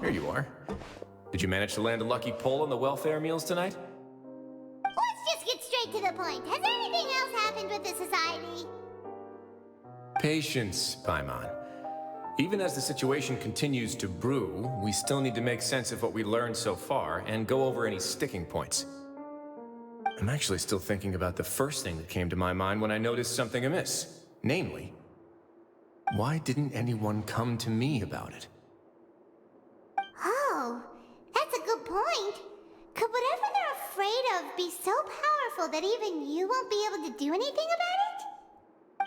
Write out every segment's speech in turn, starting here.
here you are. Did you manage to land a lucky pull on the welfare meals tonight? Let's just get straight to the point. Has anything else happened with the society? Patience, Paimon. Even as the situation continues to brew, we still need to make sense of what we learned so far and go over any sticking points. I'm actually still thinking about the first thing that came to my mind when I noticed something amiss. Namely, why didn't anyone come to me about it? Oh, that's a good point. Could whatever they're afraid of be so powerful that even you won't be able to do anything about it?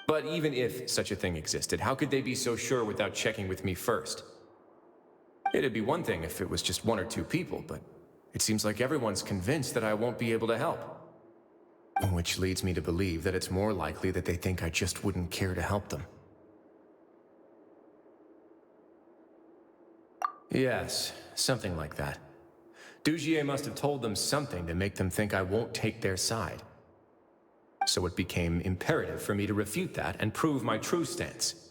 But even if such a thing existed, how could they be so sure without checking with me first? It'd be one thing if it was just one or two people, but it seems like everyone's convinced that I won't be able to help. Which leads me to believe that it's more likely that they think I just wouldn't care to help them. Yes, something like that. Dugier must have told them something to make them think I won't take their side. So it became imperative for me to refute that and prove my true stance.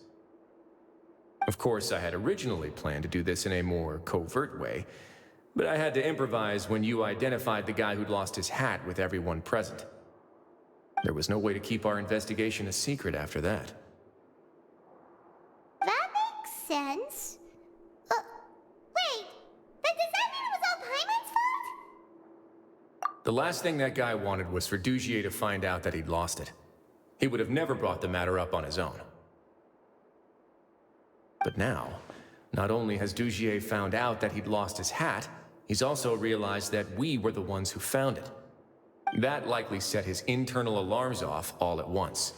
Of course, I had originally planned to do this in a more covert way, but I had to improvise when you identified the guy who'd lost his hat with everyone present. There was no way to keep our investigation a secret after that. That makes sense. Wait, then does that mean it was all Paimon's fault? The last thing that guy wanted was for Dugier to find out that he'd lost it. He would have never brought the matter up on his own. But now, not only has Dugier found out that he'd lost his hat, he's also realized that we were the ones who found it. That likely set his internal alarms off all at once.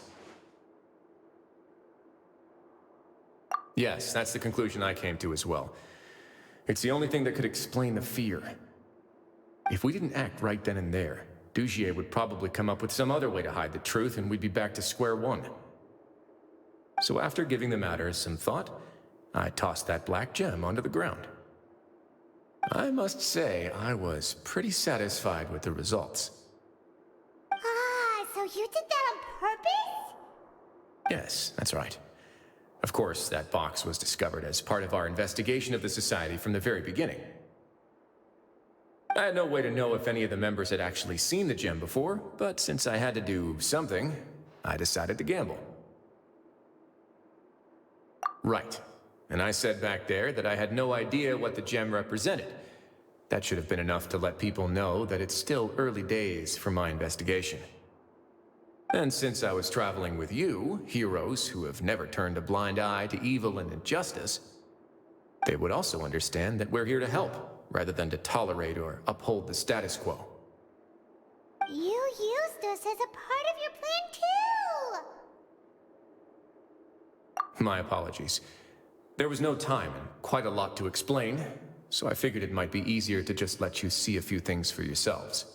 Yes, that's the conclusion I came to as well. It's the only thing that could explain the fear. If we didn't act right then and there, Dugier would probably come up with some other way to hide the truth and we'd be back to square one. So after giving the matter some thought, I tossed that black gem onto the ground. I must say, I was pretty satisfied with the results. So you did that on purpose? Yes, that's right. Of course, that box was discovered as part of our investigation of the Society from the very beginning. I had no way to know if any of the members had actually seen the gem before, but since I had to do something, I decided to gamble. Right. And I said back there that I had no idea what the gem represented. That should have been enough to let people know that it's still early days for my investigation. And since I was traveling with you, heroes who have never turned a blind eye to evil and injustice, they would also understand that we're here to help, rather than to tolerate or uphold the status quo. You used us as a part of your plan too! My apologies. There was no time and quite a lot to explain, so I figured it might be easier to just let you see a few things for yourselves.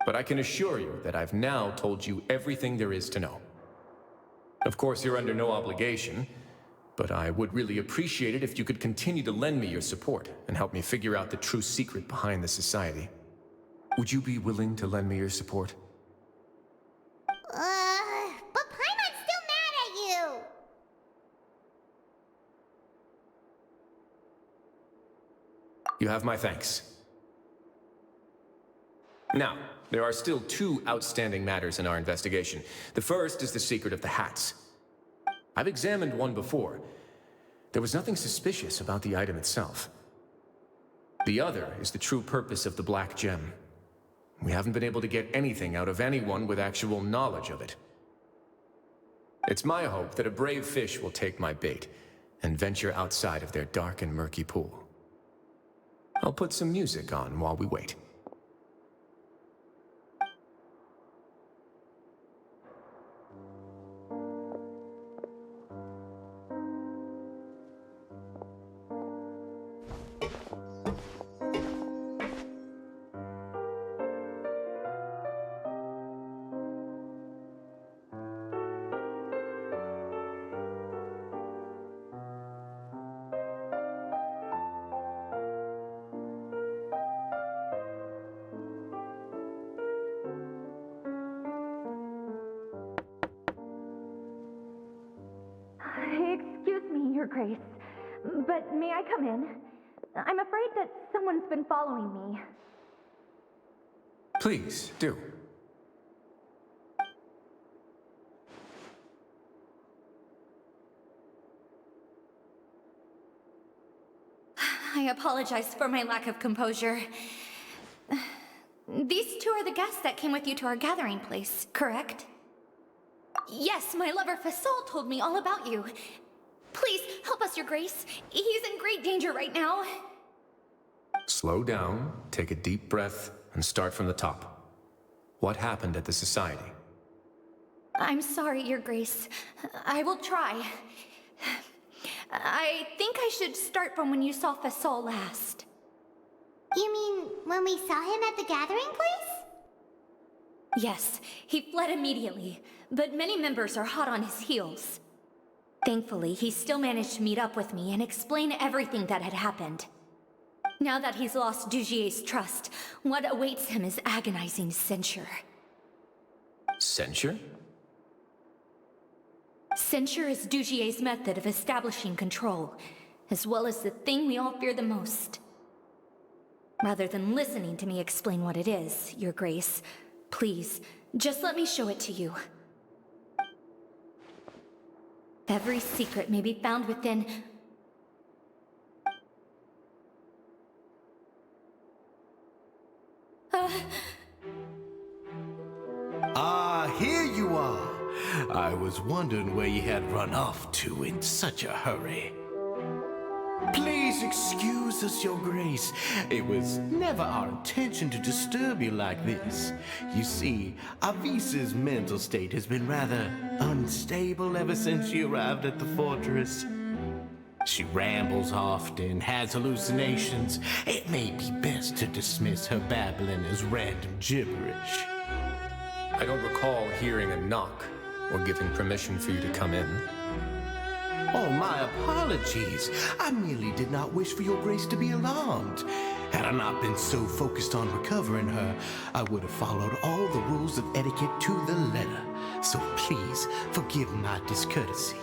But I can assure you that I've now told you everything there is to know. Of course, you're under no obligation, but I would really appreciate it if you could continue to lend me your support and help me figure out the true secret behind the Society. Would you be willing to lend me your support? But Paimon's still mad at you! You have my thanks. Now, there are still two outstanding matters in our investigation. The first is the secret of the hats. I've examined one before. There was nothing suspicious about the item itself. The other is the true purpose of the black gem. We haven't been able to get anything out of anyone with actual knowledge of it. It's my hope that a brave fish will take my bait and venture outside of their dark and murky pool. I'll put some music on while we wait. Excuse me, Your Grace, but may I come in? I'm afraid that someone's been following me. Please, do. I apologize for my lack of composure. These two are the guests that came with you to our gathering place, correct? Yes, my lover Fasol told me all about you. Please, help us, Your Grace. He's in great danger right now. Slow down, take a deep breath, and start from the top. What happened at the Society? I'm sorry, Your Grace. I will try. I think I should start from when you saw Fasol last. You mean when we saw him at the gathering place? Yes, he fled immediately, but many members are hot on his heels. Thankfully, he still managed to meet up with me and explain everything that had happened. Now that he's lost Dugier's trust, what awaits him is agonizing censure. Censure? Censure is Dugier's method of establishing control, as well as the thing we all fear the most. Rather than listening to me explain what it is, Your Grace, please, just let me show it to you. Every secret may be found within... Here you are. I was wondering where you had run off to in such a hurry. Please excuse us, Your Grace. It was never our intention to disturb you like this. You see, Avisa's mental state has been rather unstable ever since she arrived at the fortress. She rambles often, has hallucinations. It may be best to dismiss her babbling as random gibberish. I don't recall hearing a knock or giving permission for you to come in. Oh, my apologies. I merely did not wish for Your Grace to be alarmed. Had I not been so focused on recovering her, I would have followed all the rules of etiquette to the letter. So please, forgive my discourtesy.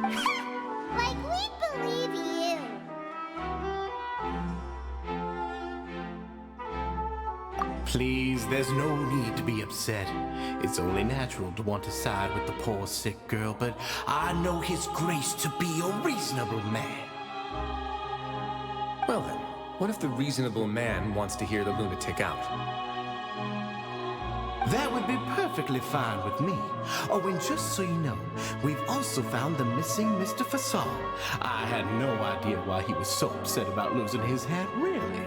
Like, we believe you. Please, there's no need to be upset. It's only natural to want to side with the poor sick girl, but I know His Grace to be a reasonable man. Well then, what if the reasonable man wants to hear the lunatic out? That would be perfectly fine with me. Oh, and just so you know, we've also found the missing Mr. Fasol. I had no idea why he was so upset about losing his hat, really.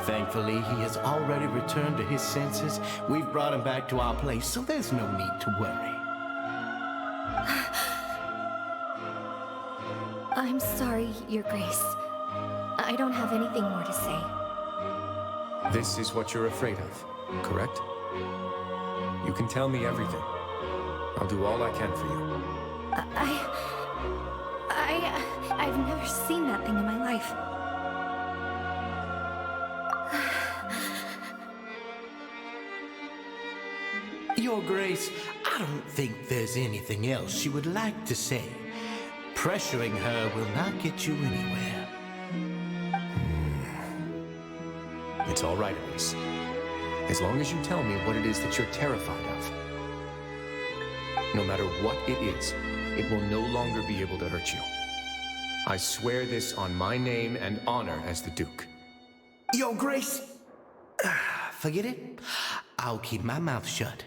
Thankfully, he has already returned to his senses. We've brought him back to our place, so there's no need to worry. I'm sorry, Your Grace. I don't have anything more to say. This is what you're afraid of, correct? You can tell me everything. I'll do all I can for you. I've never seen that thing in my life. Your Grace, I don't think there's anything else she would like to say. Pressuring her will not get you anywhere. It's all right, Elise. As long as you tell me what it is that you're terrified of. No matter what it is, it will no longer be able to hurt you. I swear this on my name and honor as the Duke. Your Grace, forget it. I'll keep my mouth shut.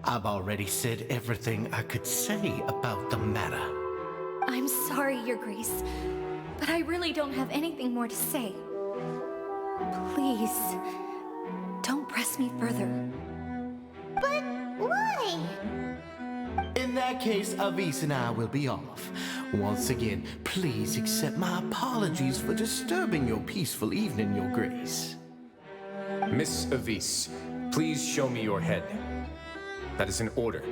I've already said everything I could say about the matter. I'm sorry, Your Grace, but I really don't have anything more to say. Please, don't press me further. But why? In that case, Avis and I will be off. Once again, please accept my apologies for disturbing your peaceful evening, Your Grace. Miss Avis, please show me your head. That is an order.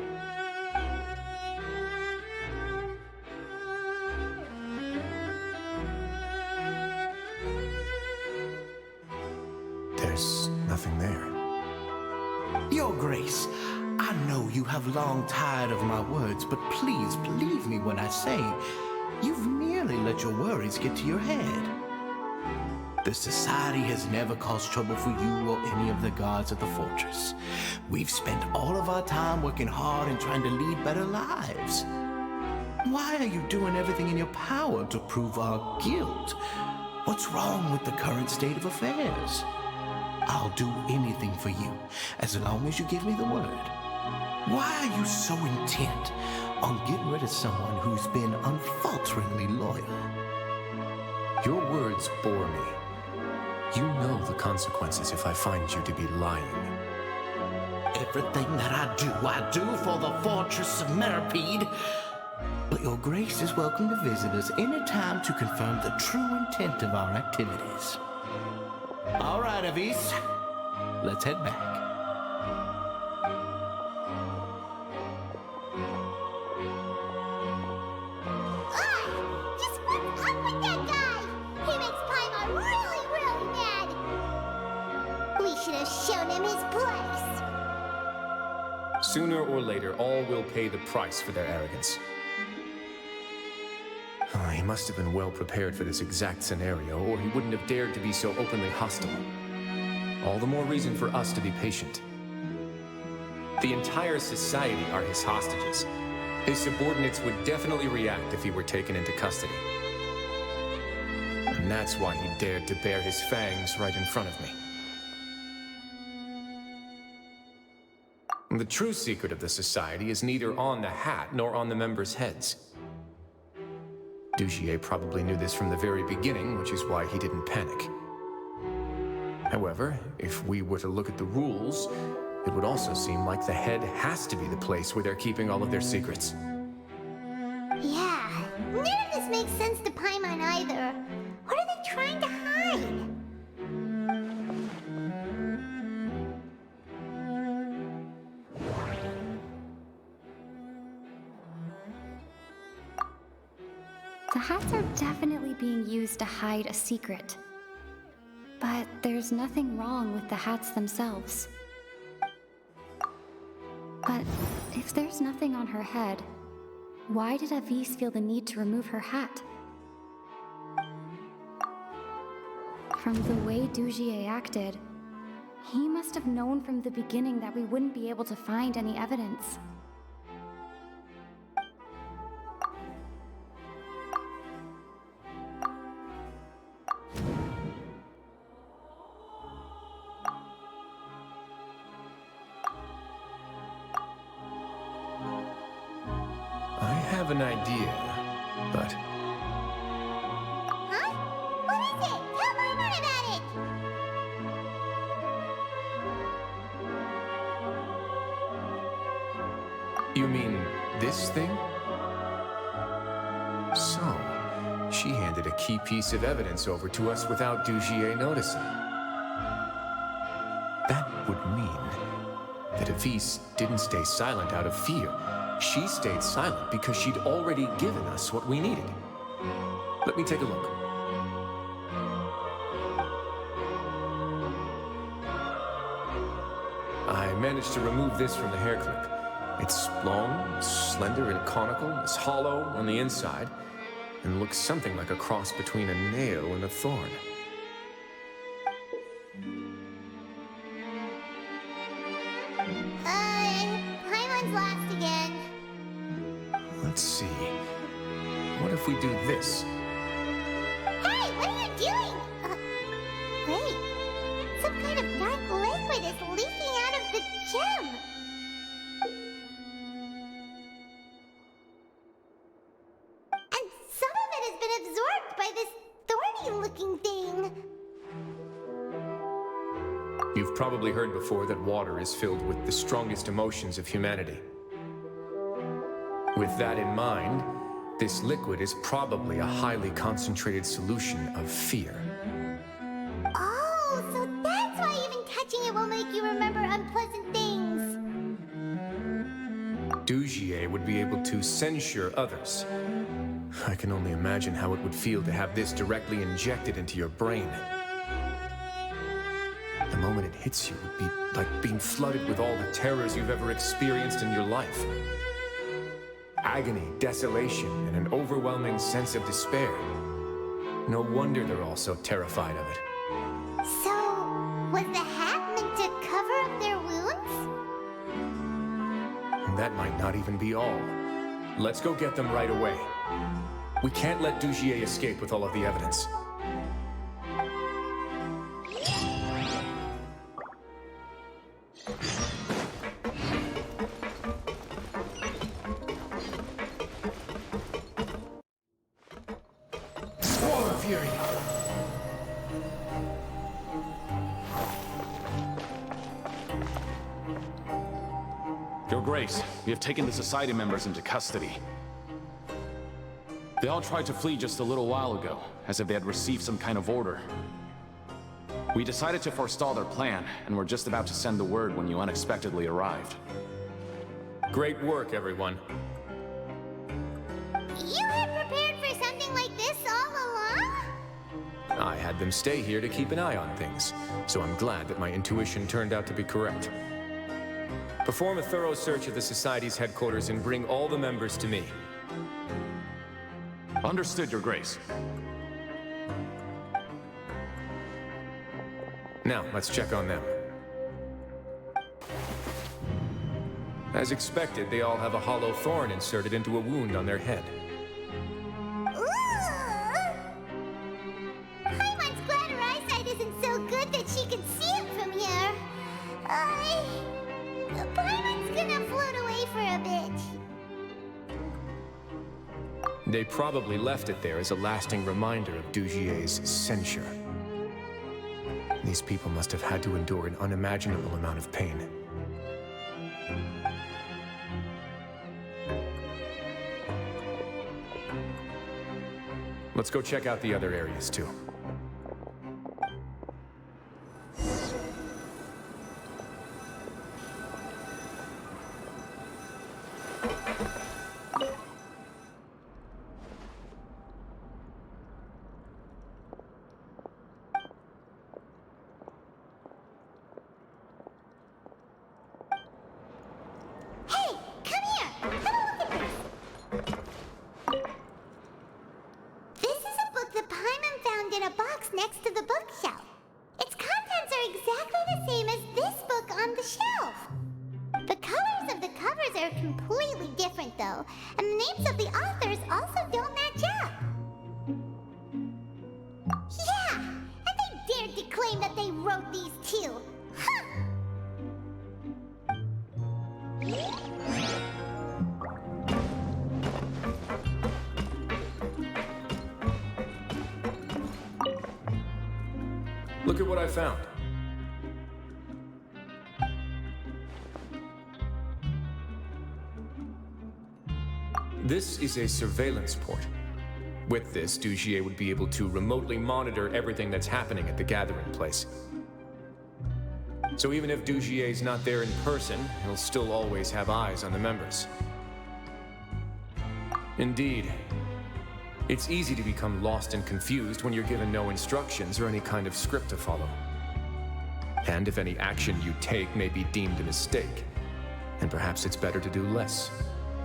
There's nothing there. Your Grace, I know you have long tired of my words, but please believe me when I say you've merely let your worries get to your head. The Society has never caused trouble for you or any of the guards of the fortress. We've spent all of our time working hard and trying to lead better lives. Why are you doing everything in your power to prove our guilt? What's wrong with the current state of affairs? I'll do anything for you, as long as you give me the word. Why are you so intent on getting rid of someone who's been unfalteringly loyal? Your words bore me. You know the consequences if I find you to be lying. Everything that I do for the Fortress of Meropide. But your grace is welcome to visit us anytime to confirm the true intent of our activities. All right, Avis. Let's head back. Just what's up with that guy? He makes Paimon really, really mad. We should have shown him his place. Sooner or later, all will pay the price for their arrogance. Oh, he must have been well prepared for this exact scenario, or he wouldn't have dared to be so openly hostile. All the more reason for us to be patient. The entire society are his hostages. His subordinates would definitely react if he were taken into custody. And that's why he dared to bare his fangs right in front of me. The true secret of the society is neither on the hat nor on the members' heads. Dugier probably knew this from the very beginning, which is why he didn't panic. However, if we were to look at the rules, it would also seem like the head has to be the place where they're keeping all of their secrets. Yeah, none of this makes sense to Paimon either. What are they trying to hide? The hats are definitely being used to hide a secret. But there's nothing wrong with the hats themselves. But if there's nothing on her head, why did Avis feel the need to remove her hat? From the way Dugier acted, he must have known from the beginning that we wouldn't be able to find any evidence. I have an idea, but... Huh? What is it? Tell Paimon about it! You mean this thing? So, she handed a key piece of evidence over to us without Dugier noticing. That would mean that Avis didn't stay silent out of fear. She stayed silent because she'd already given us what we needed. Let me take a look. I managed to remove this from the hair clip. It's long, slender, and conical. It's hollow on the inside, and looks something like a cross between a nail and a thorn. Paimon's last again. Let's see. What if we do this? Hey, what are you doing? Wait. Some kind of dark liquid is leaking out of the gem. And some of it has been absorbed by this thorny-looking thing. You've probably heard before that water is filled with the strongest emotions of humanity. With that in mind, this liquid is probably a highly concentrated solution of fear. Oh, so that's why even touching it will make you remember unpleasant things. Dugier would be able to censure others. I can only imagine how it would feel to have this directly injected into your brain. The moment it hits you would be like being flooded with all the terrors you've ever experienced in your life. Agony, desolation, and an overwhelming sense of despair. No wonder they're all so terrified of it. Was the hat meant to cover up their wounds? That might not even be all. Let's go get them right away. We can't let Dugier escape with all of the evidence. Your Grace, we have taken the Society members into custody. They all tried to flee just a little while ago, as if they had received some kind of order. We decided to forestall their plan, and were just about to send the word when you unexpectedly arrived. Great work, everyone. You had prepared for something like this all along? I had them stay here to keep an eye on things, so I'm glad that my intuition turned out to be correct. Perform a thorough search of the Society's headquarters and bring all the members to me. Understood, Your Grace. Now, let's check on them. As expected, they all have a hollow thorn inserted into a wound on their head. Paimon's glad her eyesight isn't so good that she can see it from here. Paimon's gonna float away for a bit. They probably left it there as a lasting reminder of Dugier's censure. These people must have had to endure an unimaginable amount of pain. Let's go check out the other areas, too. Hey, come here! Have a look at this! This is a book that Paimon found in a box next to the bookshelf. Its contents are exactly the same as this book on the shelf. The colors of the covers are completely different, though, and the names of the authors also don't match up. Yeah, and they dared to claim that they wrote these too. Huh! Look at what I found. This is a surveillance port. With this, Dugier would be able to remotely monitor everything that's happening at the gathering place. So even if Dugier's not there in person, he'll still always have eyes on the members. Indeed. It's easy to become lost and confused when you're given no instructions or any kind of script to follow. And if any action you take may be deemed a mistake, then perhaps it's better to do less,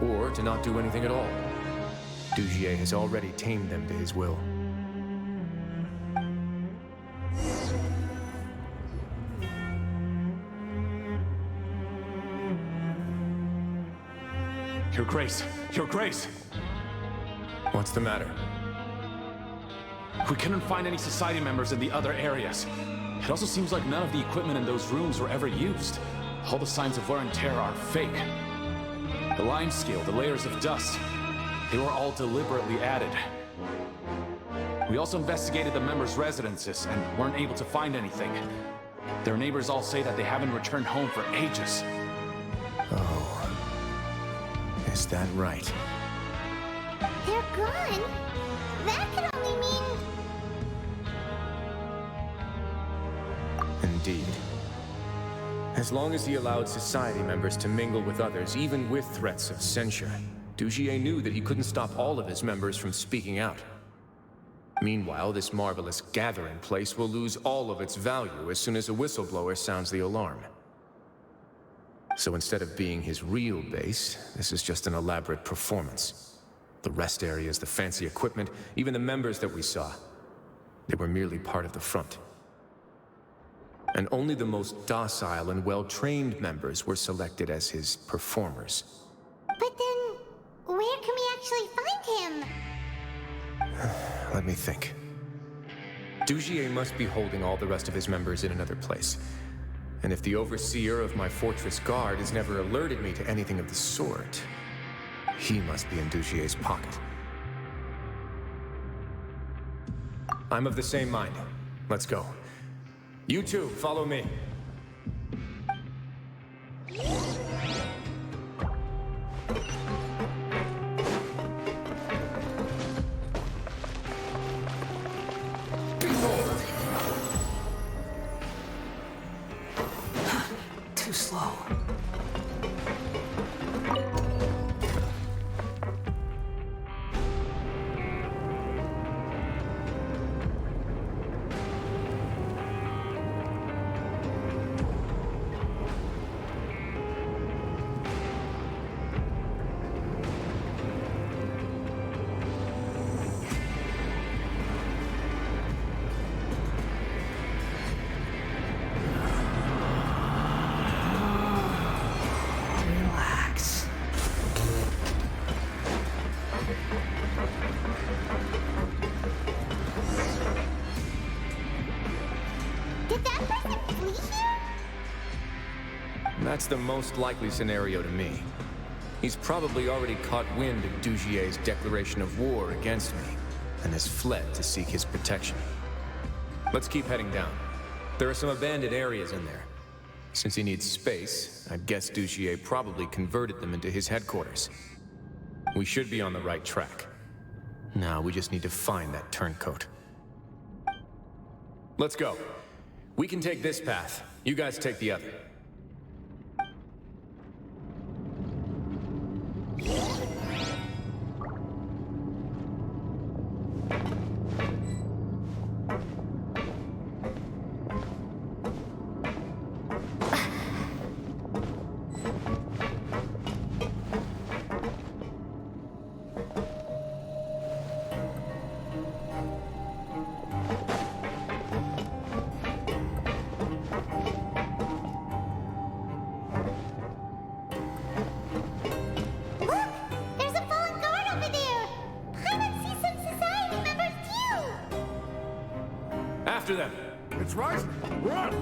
or to not do anything at all. Dugier has already tamed them to his will. Your Grace! Your Grace! What's the matter? We couldn't find any Society members in the other areas. It also seems like none of the equipment in those rooms were ever used. All the signs of wear and tear are fake. The line scale, the layers of dust, they were all deliberately added. We also investigated the members' residences and weren't able to find anything. Their neighbors all say that they haven't returned home for ages. Oh. Is that right? They're gone? That could only mean... Indeed. As long as he allowed Society members to mingle with others, even with threats of censure, Dugier knew that he couldn't stop all of his members from speaking out. Meanwhile, this marvelous gathering place will lose all of its value as soon as a whistleblower sounds the alarm. So instead of being his real base, this is just an elaborate performance. The rest areas, the fancy equipment, even the members that we saw, they were merely part of the front. and only the most docile and well-trained members were selected as his performers. But then, where can we actually find him? Let me think. Dugier must be holding all the rest of his members in another place. And if the overseer of my fortress guard has never alerted me to anything of the sort, he must be in Dugier's pocket. I'm of the same mind. Let's go. You two, follow me. Too slow. Relax. Did that person flee here? That's the most likely scenario to me. He's probably already caught wind of Dugier's declaration of war against me, and has fled to seek his protection. Let's keep heading down. There are some abandoned areas in there. Since he needs space, I'd guess Dugier probably converted them into his headquarters. We should be on the right track. Now we just need to find that turncoat. Let's go. We can take this path. You guys take the other. Look! There's a fallen guard over there! Paimon sees some society members too! After them! It's rising! Run!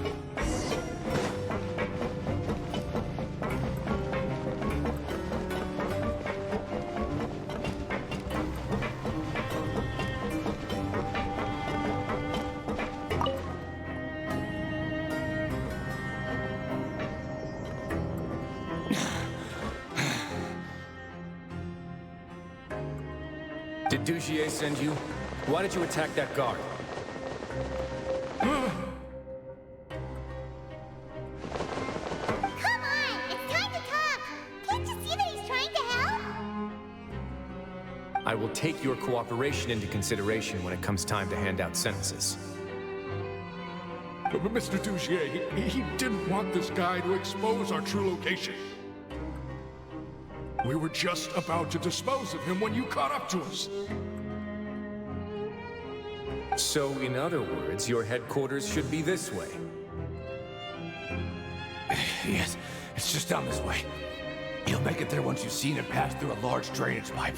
Did Dugier send you? Why did you attack that guard? Come on! It's time to talk! Can't you see that he's trying to help? I will take your cooperation into consideration when it comes time to hand out sentences. But Mr. Dugier, he didn't want this guy to expose our true location. We were just about to dispose of him when you caught up to us. So, in other words, your headquarters should be this way. Yes, it's just down this way. You'll make it there once you've seen it pass through a large drainage pipe.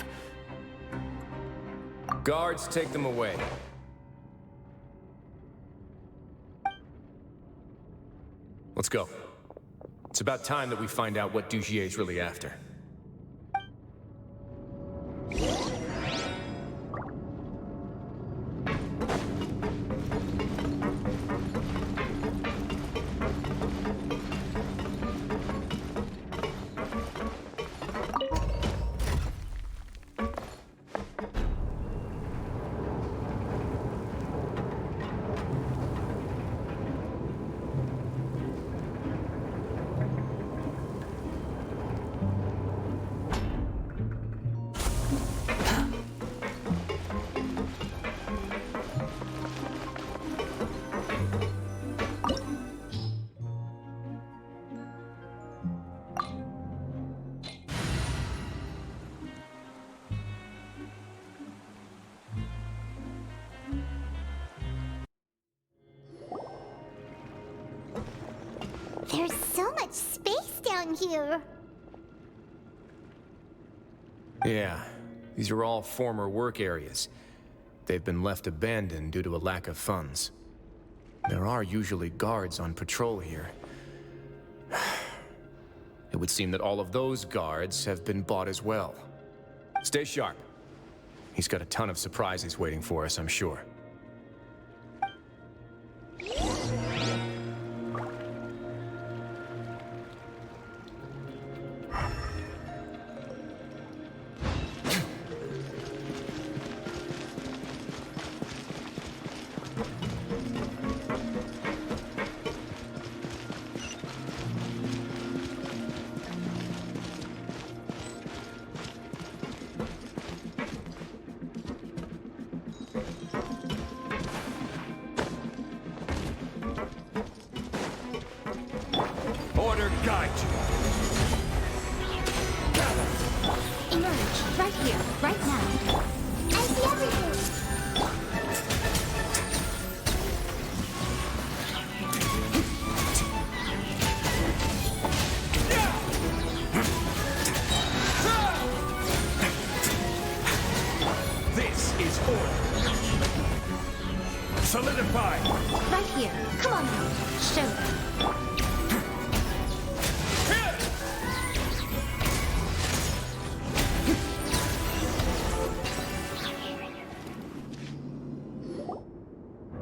Guards, take them away. Let's go. It's about time that we find out what Dugier's really after. space down here. Yeah, these are all former work areas. They've been left abandoned due to a lack of funds. There are usually guards on patrol here. It would seem that all of those guards have been bought as well. Stay sharp. He's got a ton of surprises waiting for us, I'm sure. Order guide you. Emerge, right here, right now. I see everything. This is order. Solidify. Right here. Come on now. Show them.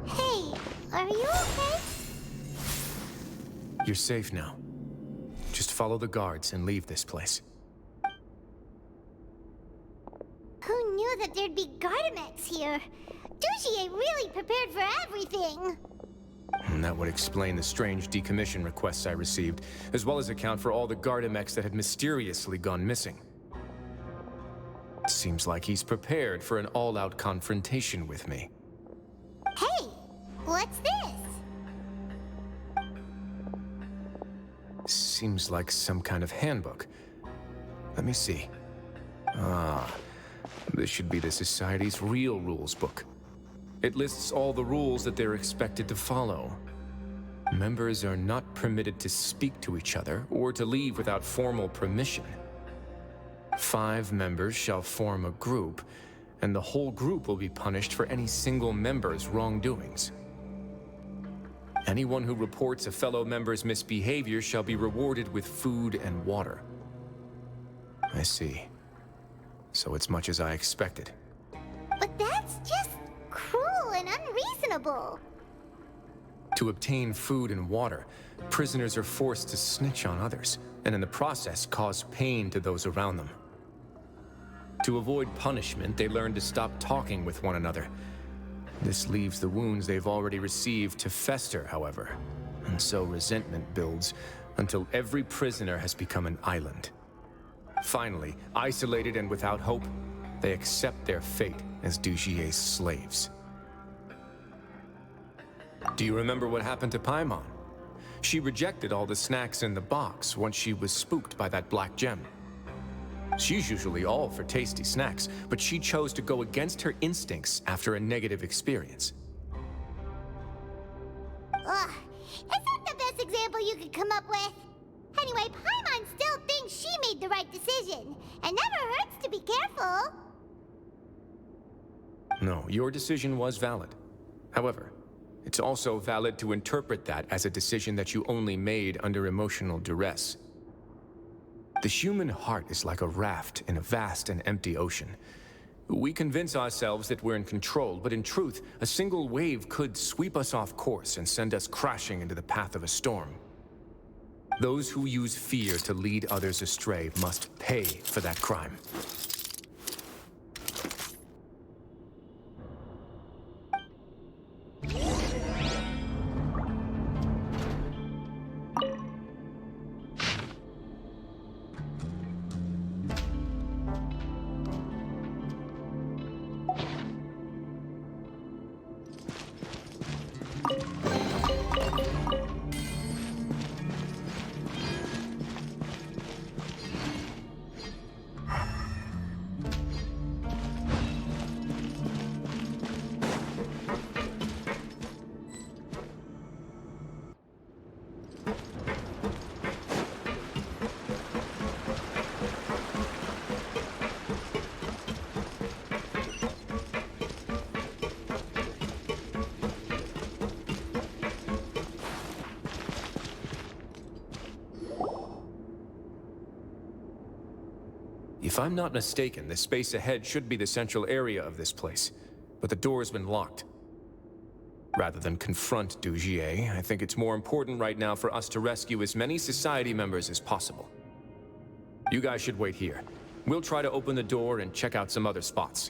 Hey, are you okay? You're safe now. Just follow the guards and leave this place. Who knew that there'd be Gardamex here? Douchier really prepared for everything. And that would explain the strange decommission requests I received, as well as account for all the Gardamex that had mysteriously gone missing. Seems like he's prepared for an all-out confrontation with me. Hey, what's this? Seems like some kind of handbook. Let me see. Ah, this should be the Society's real rules book. It lists all the rules that they're expected to follow. Members are not permitted to speak to each other or to leave without formal permission. 5 members shall form a group, and the whole group will be punished for any single member's wrongdoings. Anyone who reports a fellow member's misbehavior shall be rewarded with food and water. I see. So it's much as I expected. But that's just cruel and unreasonable. To obtain food and water, prisoners are forced to snitch on others, and in the process cause pain to those around them. To avoid punishment, they learn to stop talking with one another. This leaves the wounds they've already received to fester, however, and so resentment builds until every prisoner has become an island. Finally, isolated and without hope, they accept their fate as Dougier's slaves. Do you remember what happened to Paimon? She rejected all the snacks in the box once she was spooked by that black gem. She's usually all for tasty snacks, but she chose to go against her instincts after a negative experience. Ugh, is that the best example you could come up with? Anyway, Paimon still thinks she made the right decision. It never hurts to be careful. No, your decision was valid. However, it's also valid to interpret that as a decision that you only made under emotional duress. The human heart is like a raft in a vast and empty ocean. We convince ourselves that we're in control, but in truth, a single wave could sweep us off course and send us crashing into the path of a storm. Those who use fear to lead others astray must pay for that crime. If I'm not mistaken, the space ahead should be the central area of this place, but the door's been locked. Rather than confront Dugier, I think it's more important right now for us to rescue as many society members as possible. You guys should wait here. We'll try to open the door and check out some other spots.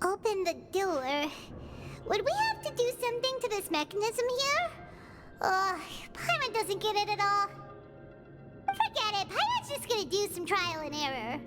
Open the door. Would we have to do something to this mechanism here? Paimon doesn't get it at all. Forget it, Paimon's just gonna do some trial and error.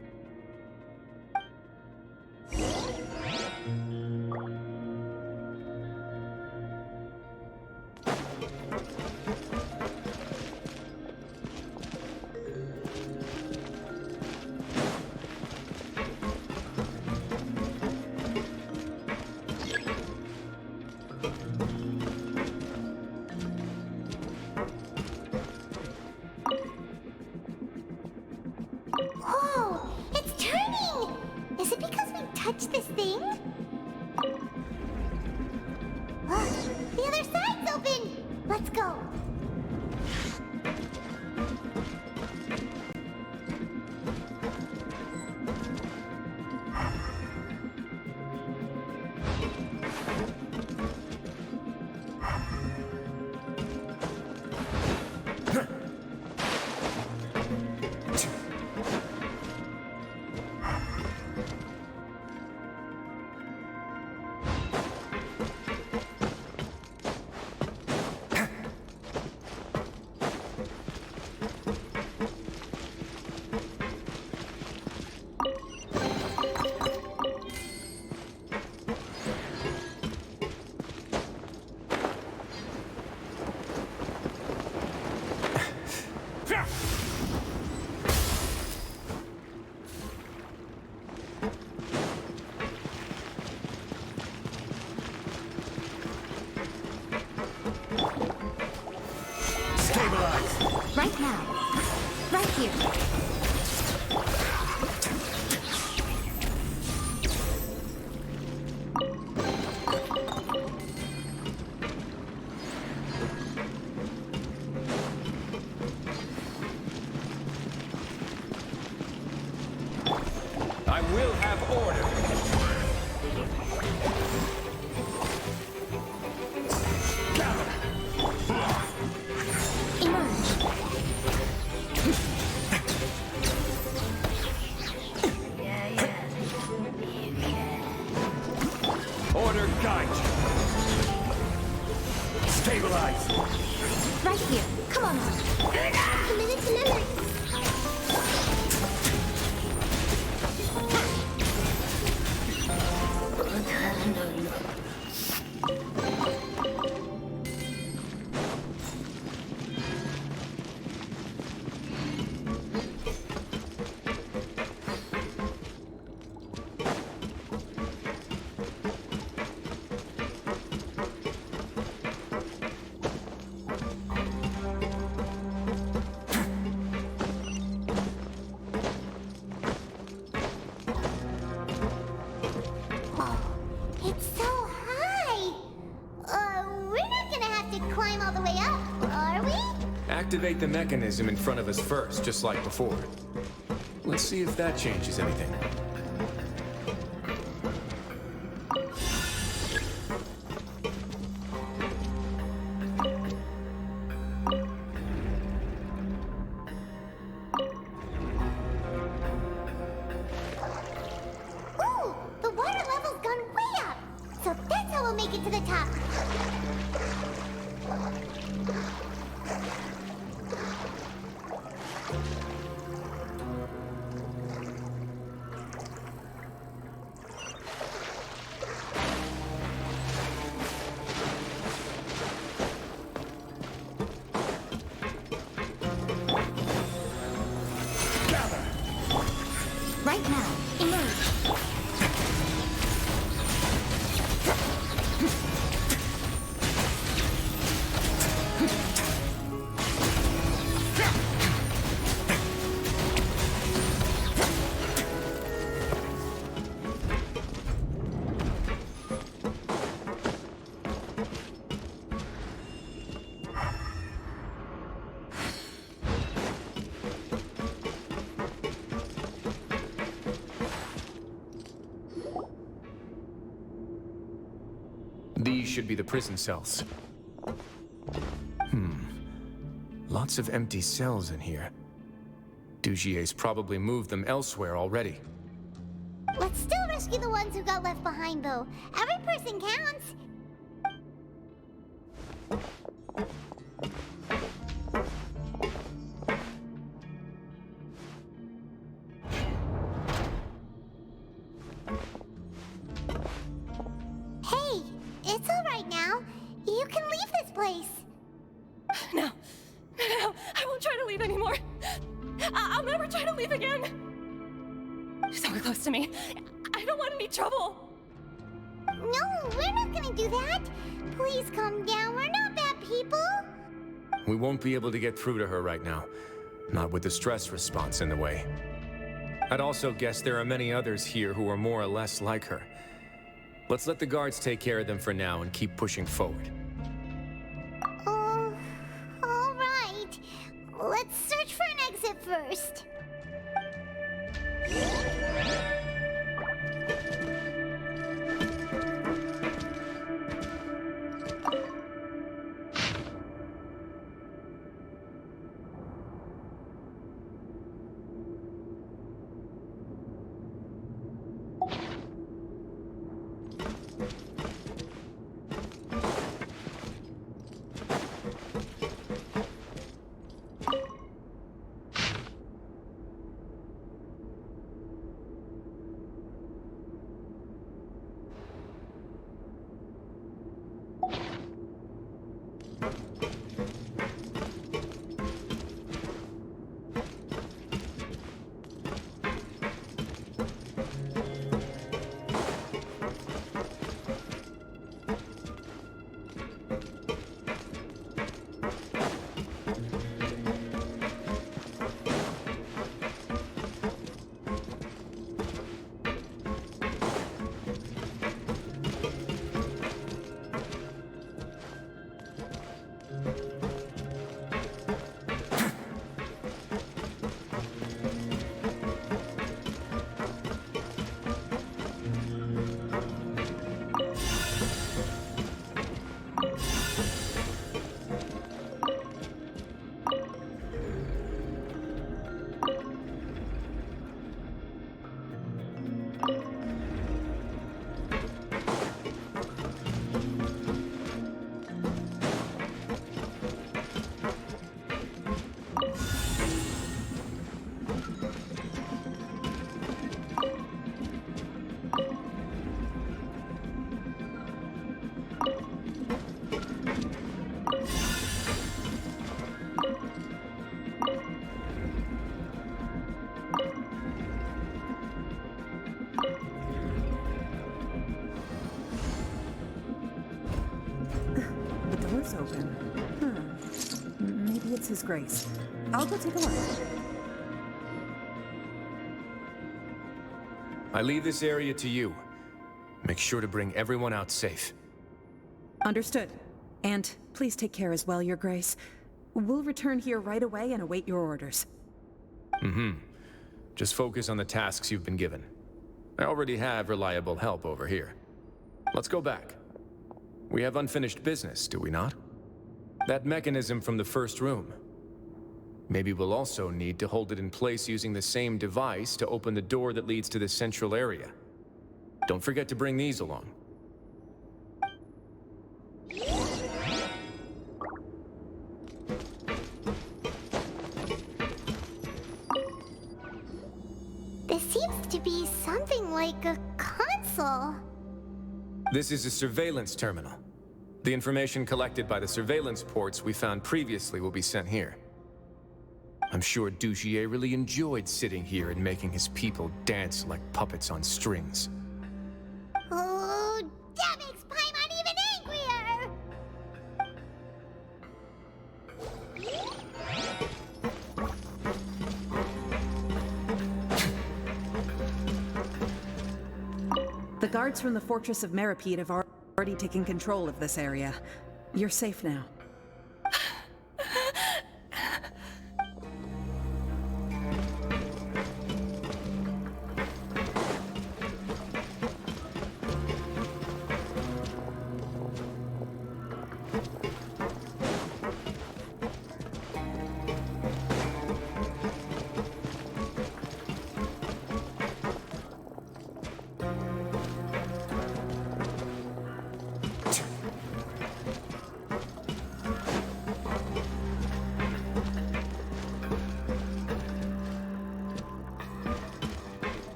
Whoa! It's turning! Is it because we touched this thing? The other side's open! Let's go! Right now. Right here. I will have order. Order guide. Stabilize. Right here. Come on. A minute. It's so high! We're not gonna have to climb all the way up, are we? Activate the mechanism in front of us first, just like before. Let's see if that changes anything. Ooh! The water level's gone way up! So that's how we'll make it to the top. Right now. Emerge. should be the prison cells. Lots of empty cells in here. Dugier's probably moved them elsewhere already. Let's still rescue the ones who got left behind, though. Every person counts. Hey, it's all right now. You can leave this place. No, I won't try to leave anymore. I'll never try to leave again. Don't get close to me. I don't want any trouble. No, we're not gonna do that. Please calm down. We're not bad people. We won't be able to get through to her right now. Not with the stress response in the way. I'd also guess there are many others here who are more or less like her. Let's let the guards take care of them for now and keep pushing forward. Oh, all right. Let's search for an exit first. Open. Maybe it's His Grace. I'll go take a look. I leave this area to you. Make sure to bring everyone out safe. Understood. And please take care as well, Your Grace. We'll return here right away and await your orders. Just focus on the tasks you've been given. I already have reliable help over here. Let's go back. We have unfinished business, do we not? That mechanism from the first room. Maybe we'll also need to hold it in place using the same device to open the door that leads to the central area. Don't forget to bring these along. This seems to be something like a console. This is a surveillance terminal. The information collected by the surveillance ports we found previously will be sent here. I'm sure Dugier really enjoyed sitting here and making his people dance like puppets on strings. Oh, that makes Paimon even angrier! The guards from the Fortress of Meropide have already taken control of this area. You're safe now.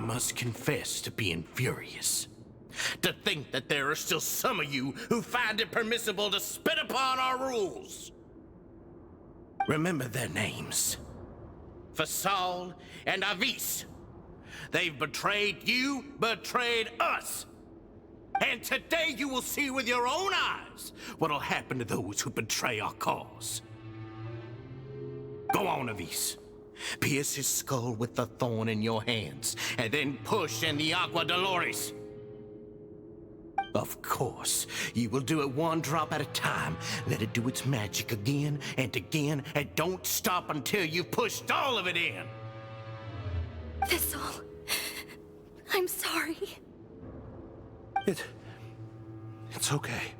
must confess to being furious. To think that there are still some of you who find it permissible to spit upon our rules. Remember their names. Fasal and Avis. They've betrayed you, betrayed us. And today you will see with your own eyes what'll happen to those who betray our cause. Go on, Avis. Pierce his skull with the thorn in your hands, and then push in the Aqua Dolores. Of course, you will do it one drop at a time. Let it do its magic again, and don't stop until you've pushed all of it in. Thistle, I'm sorry. It's okay.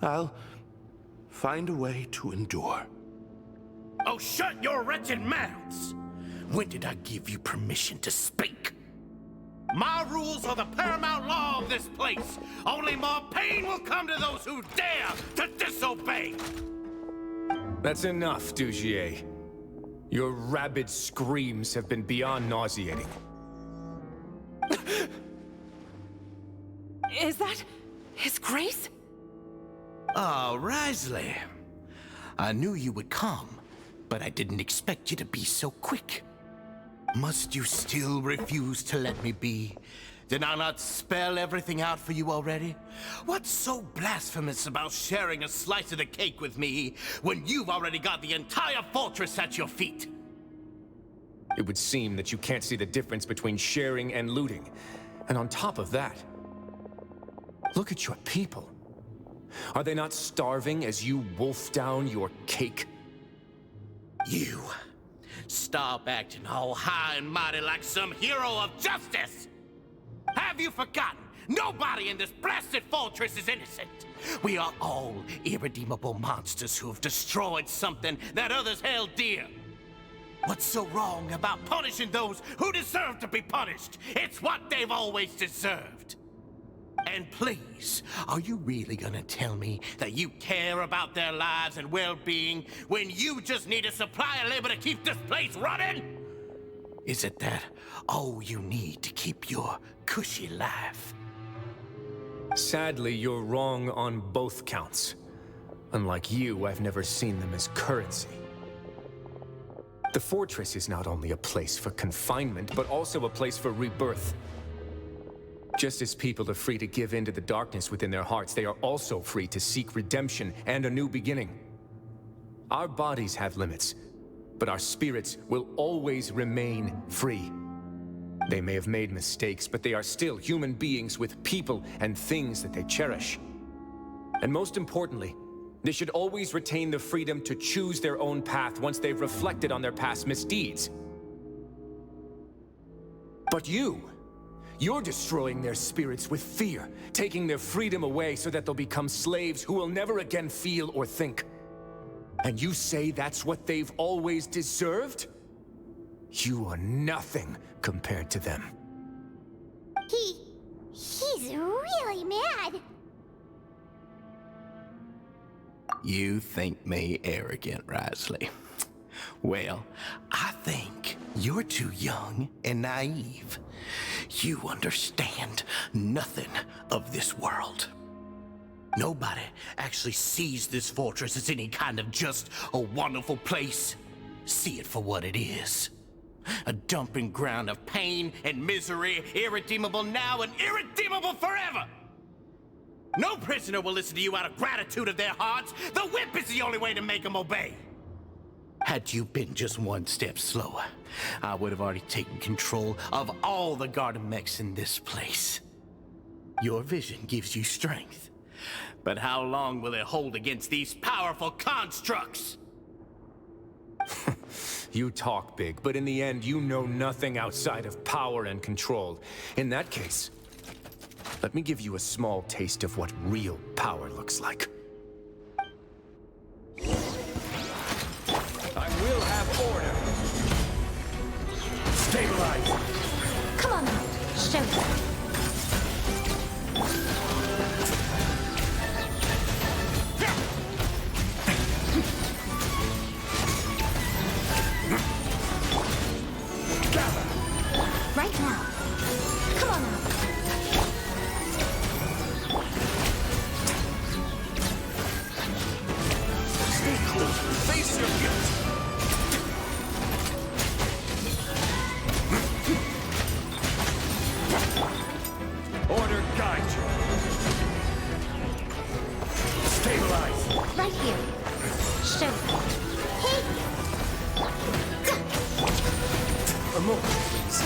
I'll find a way to endure. Oh, shut your wretched mouths! When did I give you permission to speak? My rules are the paramount law of this place. Only more pain will come to those who dare to disobey. That's enough, Dugier. Your rabid screams have been beyond nauseating. Is that His Grace? Oh, Wriothesley. I knew you would come, but I didn't expect you to be so quick. Must you still refuse to let me be? Did I not spell everything out for you already? What's so blasphemous about sharing a slice of the cake with me when you've already got the entire fortress at your feet? It would seem that you can't see the difference between sharing and looting. And on top of that, look at your people. Are they not starving as you wolf down your cake? You. Stop acting all high and mighty like some hero of justice! Have you forgotten? Nobody in this blasted fortress is innocent! We are all irredeemable monsters who have destroyed something that others held dear. What's so wrong about punishing those who deserve to be punished? It's what they've always deserved. And please, are you really gonna tell me that you care about their lives and well-being when you just need a supply of labor to keep this place running? Is it that all you need to keep your cushy life? Sadly, you're wrong on both counts. Unlike you, I've never seen them as currency. The fortress is not only a place for confinement, but also a place for rebirth. Just as people are free to give in to the darkness within their hearts, they are also free to seek redemption and a new beginning. Our bodies have limits, but our spirits will always remain free. They may have made mistakes, but they are still human beings with people and things that they cherish. And most importantly, they should always retain the freedom to choose their own path once they've reflected on their past misdeeds. But you're destroying their spirits with fear, taking their freedom away so that they'll become slaves who will never again feel or think. And you say that's what they've always deserved? You are nothing compared to them. He's really mad. You think me arrogant, Wriothesley? Well, I think you're too young and naive. You understand nothing of this world. Nobody actually sees this fortress as any kind of just a wonderful place. See it for what it is. A dumping ground of pain and misery, irredeemable now and irredeemable forever. No prisoner will listen to you out of gratitude of their hearts. The whip is the only way to make them obey. Had you been just one step slower, I would have already taken control of all the garden mechs in this place. Your vision gives you strength. But how long will it hold against these powerful constructs? You talk big, but in the end, you know nothing outside of power and control. In that case, let me give you a small taste of what real power looks like. I will have order. Stabilize. Come on now, show me. Right now. Face your guilt! Order guide you. Stabilize. Right here. Show. Hey! A moment, please.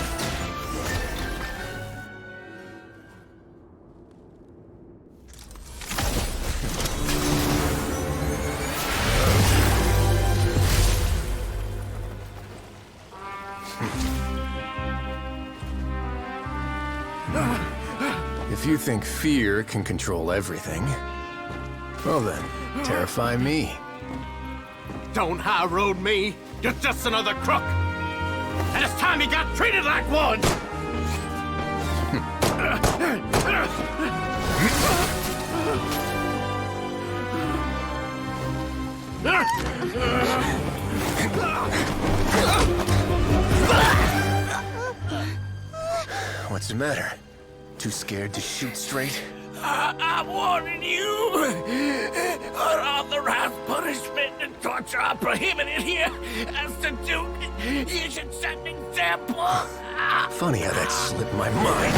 If you think fear can control everything, well then, terrify me. Don't high road me. You're just another crook. And it's time you got treated like one. What's the matter? Too scared to shoot straight? I'm warning you. Unauthorized punishment and torture are prohibited here. As the Duke, you should set an example. Funny how that slipped my mind.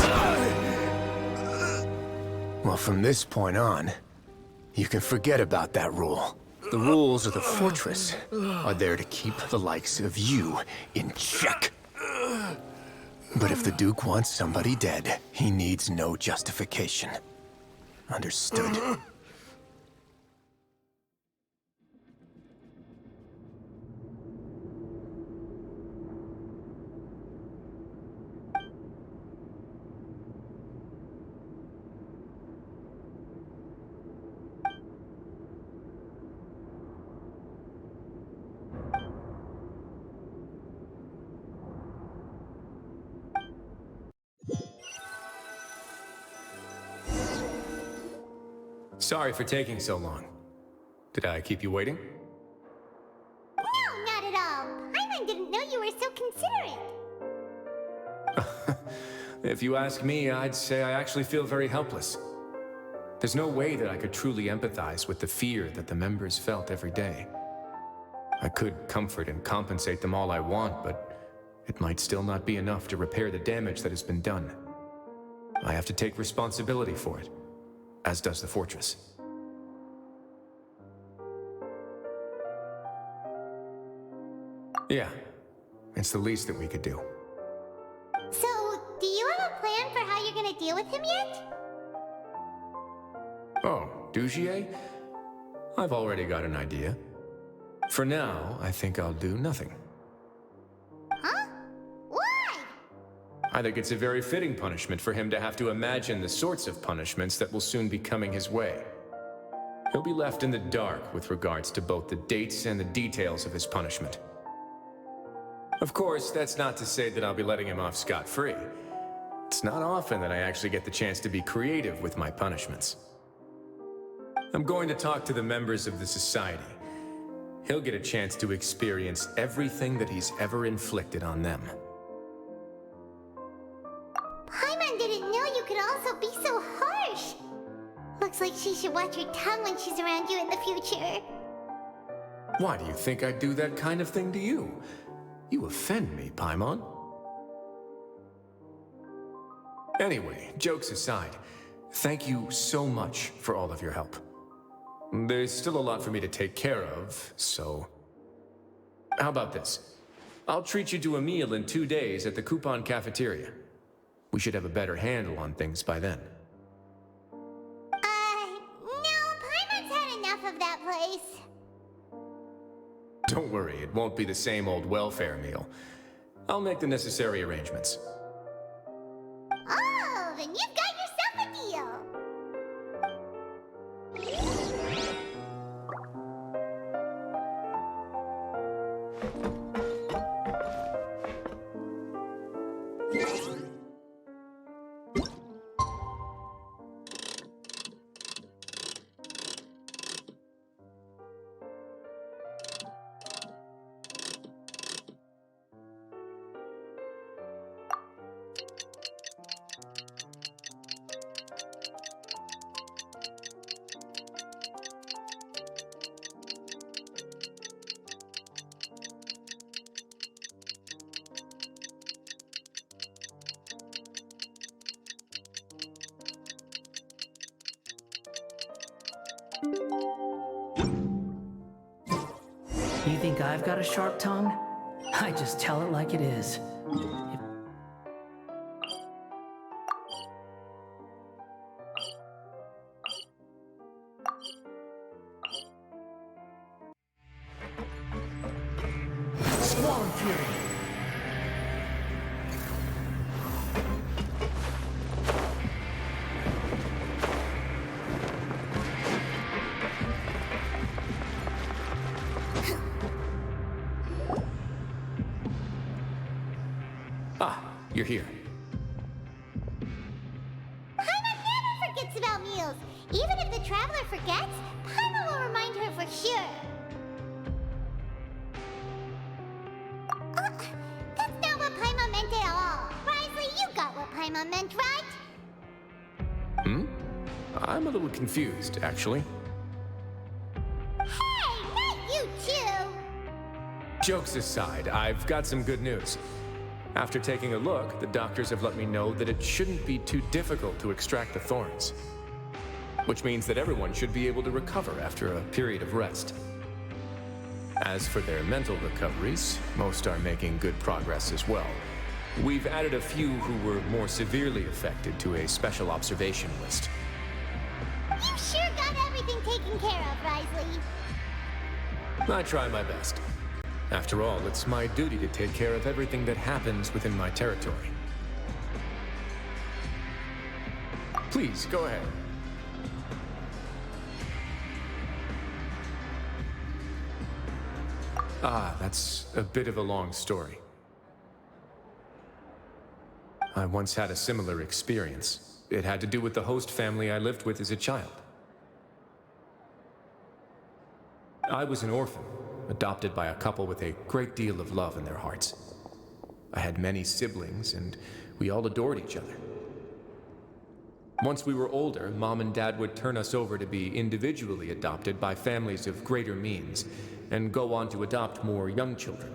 Well, from this point on, you can forget about that rule. The rules of the fortress are there to keep the likes of you in check. But if the Duke wants somebody dead, he needs no justification. Understood? Sorry for taking so long. Did I keep you waiting? No, not at all. Paimon didn't know you were so considerate. If you ask me, I'd say I actually feel very helpless. There's no way that I could truly empathize with the fear that the members felt every day. I could comfort and compensate them all I want, but it might still not be enough to repair the damage that has been done. I have to take responsibility for it, as does the fortress. Yeah, it's the least that we could do. So, do you have a plan for how you're gonna deal with him yet? Oh, Dugier? I've already got an idea. For now, I think I'll do nothing. Huh? Why? I think it's a very fitting punishment for him to have to imagine the sorts of punishments that will soon be coming his way. He'll be left in the dark with regards to both the dates and the details of his punishment. Of course, that's not to say that I'll be letting him off scot-free. It's not often that I actually get the chance to be creative with my punishments. I'm going to talk to the members of the Society. He'll get a chance to experience everything that he's ever inflicted on them. Paimon didn't know you could also be so harsh. Looks like she should watch her tongue when she's around you in the future. Why do you think I'd do that kind of thing to you? You offend me, Paimon. Anyway, jokes aside, thank you so much for all of your help. There's still a lot for me to take care of, so... How about this? I'll treat you to a meal in 2 days at the Coupon Cafeteria. We should have a better handle on things by then. No, Paimon's had enough of that place. Don't worry, it won't be the same old welfare meal. I'll make the necessary arrangements. Oh, then you've got yourself a deal. You think I've got a sharp tongue? I just tell it like it is. Swarm Fury! You're here. Paimon never forgets about meals. Even if the traveler forgets, Paimon will remind her for sure. That's not what Paimon meant at all. Wriothesley, you got what Paimon meant, right? I'm a little confused, actually. Hey, not you too! Jokes aside, I've got some good news. After taking a look, the doctors have let me know that it shouldn't be too difficult to extract the thorns. Which means that everyone should be able to recover after a period of rest. As for their mental recoveries, most are making good progress as well. We've added a few who were more severely affected to a special observation list. You sure got everything taken care of, Wriothesley. I try my best. After all, it's my duty to take care of everything that happens within my territory. Please, go ahead. That's a bit of a long story. I once had a similar experience. It had to do with the host family I lived with as a child. I was an orphan, adopted by a couple with a great deal of love in their hearts. I had many siblings, and we all adored each other. Once we were older, Mom and Dad would turn us over to be individually adopted by families of greater means, and go on to adopt more young children.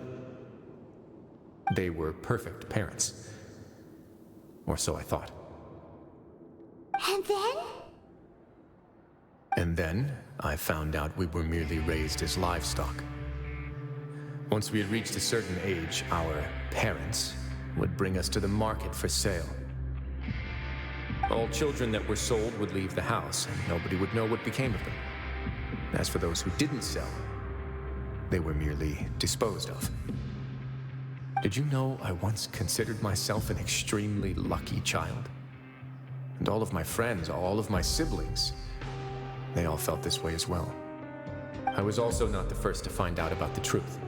They were perfect parents. Or so I thought. And then? And then, I found out we were merely raised as livestock. Once we had reached a certain age, our parents would bring us to the market for sale. All children that were sold would leave the house, and nobody would know what became of them. As for those who didn't sell, they were merely disposed of. Did you know I once considered myself an extremely lucky child? And all of my friends, all of my siblings, they all felt this way as well. I was also not the first to find out about the truth.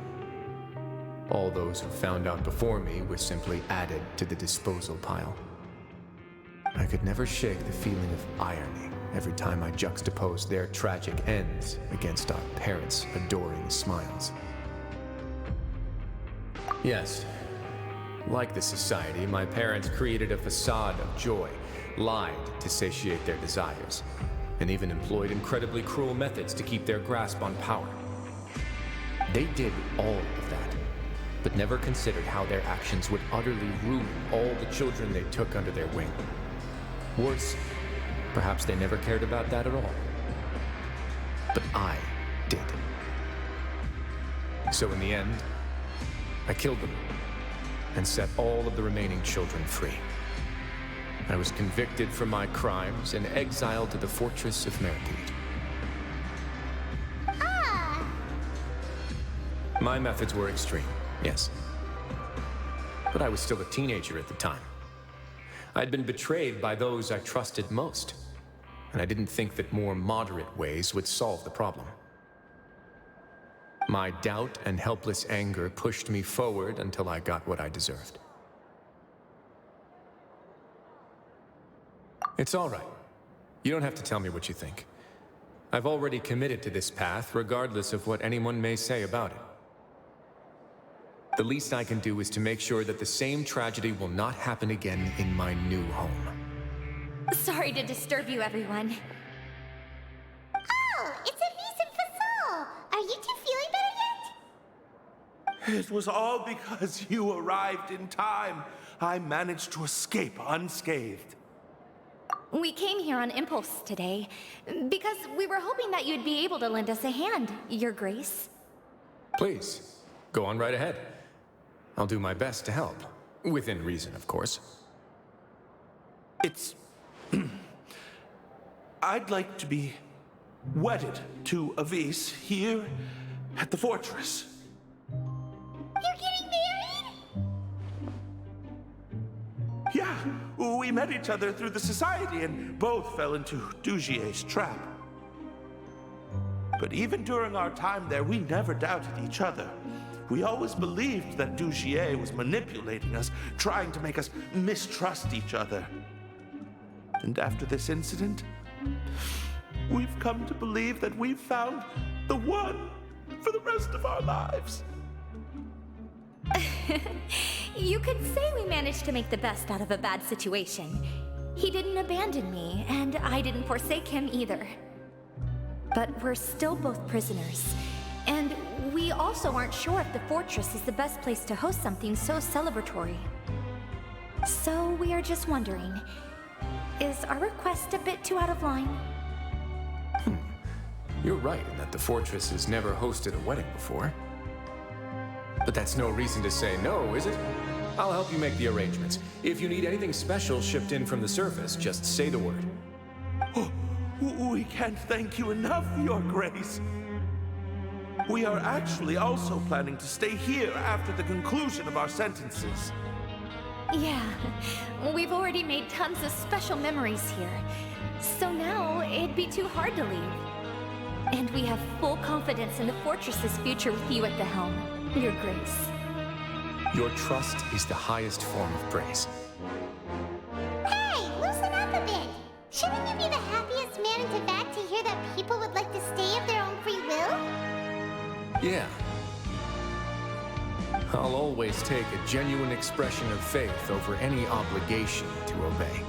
All those who found out before me were simply added to the disposal pile. I could never shake the feeling of irony every time I juxtaposed their tragic ends against our parents' adoring smiles. Yes, like the society, my parents created a facade of joy, lied to satiate their desires, and even employed incredibly cruel methods to keep their grasp on power. They did all of that, but never considered how their actions would utterly ruin all the children they took under their wing. Worse, perhaps they never cared about that at all. But I did. So in the end, I killed them and set all of the remaining children free. I was convicted for my crimes and exiled to the fortress of Meropide. My methods were extreme, yes. But I was still a teenager at the time. I'd been betrayed by those I trusted most, and I didn't think that more moderate ways would solve the problem. My doubt and helpless anger pushed me forward until I got what I deserved. It's all right. You don't have to tell me what you think. I've already committed to this path, regardless of what anyone may say about it. The least I can do is to make sure that the same tragedy will not happen again in my new home. Sorry to disturb you, everyone. Oh, it's a recent facade. Are you two feeling better yet? It was all because you arrived in time. I managed to escape unscathed. We came here on impulse today, because we were hoping that you'd be able to lend us a hand, Your Grace. Please, go on right ahead. I'll do my best to help. Within reason, of course. It's... I'd like to be wedded to Avis here at the fortress. You're getting married? Yeah, we met each other through the society and both fell into Dugier's trap. But even during our time there, we never doubted each other. We always believed that Dugier was manipulating us, trying to make us mistrust each other. And after this incident, we've come to believe that we've found the one for the rest of our lives. You could say we managed to make the best out of a bad situation. He didn't abandon me, and I didn't forsake him either. But we're still both prisoners. And we also aren't sure if the fortress is the best place to host something so celebratory. So we are just wondering, is our request a bit too out of line? You're right in that the fortress has never hosted a wedding before. But that's no reason to say no, is it? I'll help you make the arrangements. If you need anything special shipped in from the surface, just say the word. Oh, we can't thank you enough, Your Grace. We are actually also planning to stay here after the conclusion of our sentences. Yeah, we've already made tons of special memories here. So now, it'd be too hard to leave. And we have full confidence in the fortress's future with you at the helm, Your Grace. Your trust is the highest form of praise. Hey, loosen up a bit. Shouldn't you be the happiest man in Tibet to hear that people would like to stay of their own free will? Yeah. I'll always take a genuine expression of faith over any obligation to obey.